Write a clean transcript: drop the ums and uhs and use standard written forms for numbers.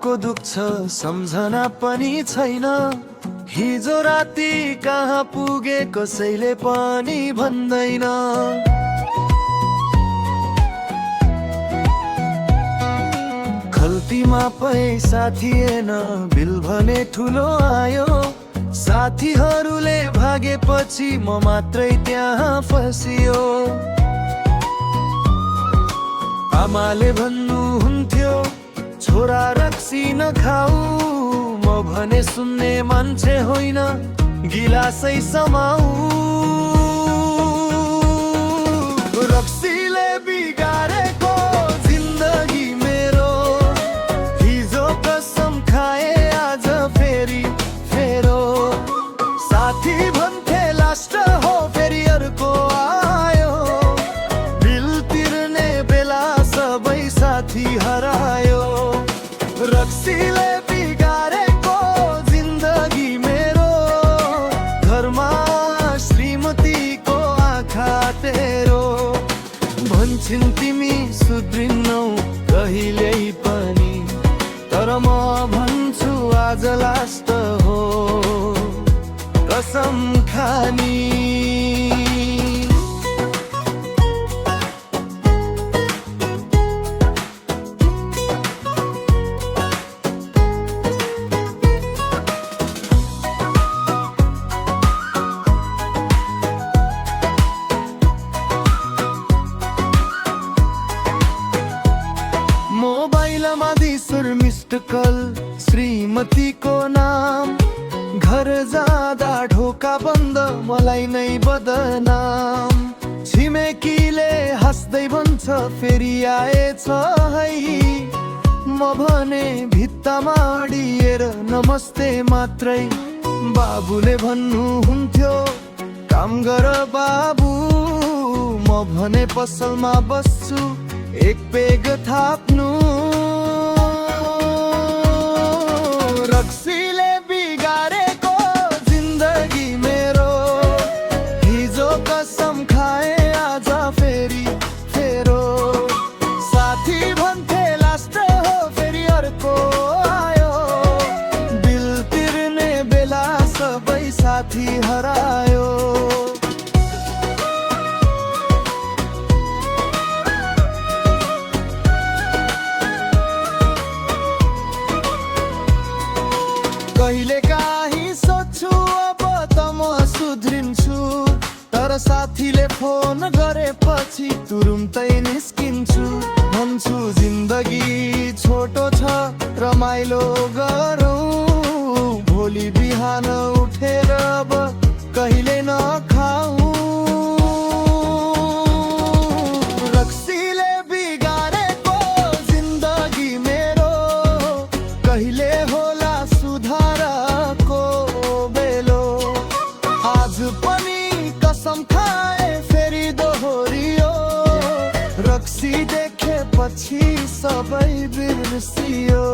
को दुख्छ सम्झना पनि छैन। हिजो राति कहाँ पुगे कसैले पनि भन्दैन। खल्तीमा पैसा थिएन बिल भने ठुलो आयो। साथीहरूले भागेपछि म मात्रै त्यहाँ फसियो। आमाले भन्नुहुन्थ्यो छोरा रक्सी नखाऊ, म भने सुन्ने मान्छे होइन गिलासै समाऊ। रक्सीले बिगारेको जिन्दगी मेरो, हिजो कसम खाए आज फेरि फेरो। साथी भन्थे लास्ट हो फेरि अर्को आयो, बिल तिर्ने बेला सबै साथी हरायो। रक्सीले बिगारेको जिन्दगी मेरो, घरमा श्रीमतीको आँखा तेरो। भन्छन् तिमी सुध्रिन्नौ कहिल्यै पनि, तर म भन्छु आज लास्ट हो कसम खानी। मोबाइलमा दिसुर मिस्ड कल श्रीमतीको नाम, घर जाँदा ढोका बन्द मलाई नै बदनाम। छिमेकीले हाँस्दै भन्छ फेरि आएछ है, म भने भित्तामा अडिएर नमस्ते मात्रै। बाबुले भन्नुहुन्थ्यो काम गर बाबु, म भने पसलमा बस्छु एक पेग थाप्नु। रक्सीले बिगारेको जिन्दगी मेरो, हिजो कसम खाए आज फेरि फेरो। साथी भन्थे लास्ट हो फेरि अर्को आयो, बिल तिर्ने बेला सबै साथी हरायो। कहिले काहीँ सोच्छु अब त म सुध्रिन्छु, तर साथीले फोन गरेपछि तुरुन्तै निस्किन्छु। भन्छु जिन्दगी छोटो छ रमाइलो गरौँ, भोलि बिहान उठेर अब कहिले नखाऊ। रक्सीले बिगारेको जिन्दगी मेरो, कहिले होला सुधारको बेलो। आज पनि कसम खाए फेरि दोहोरियो, रक्सी देखेपछि सबै बिर्सियो।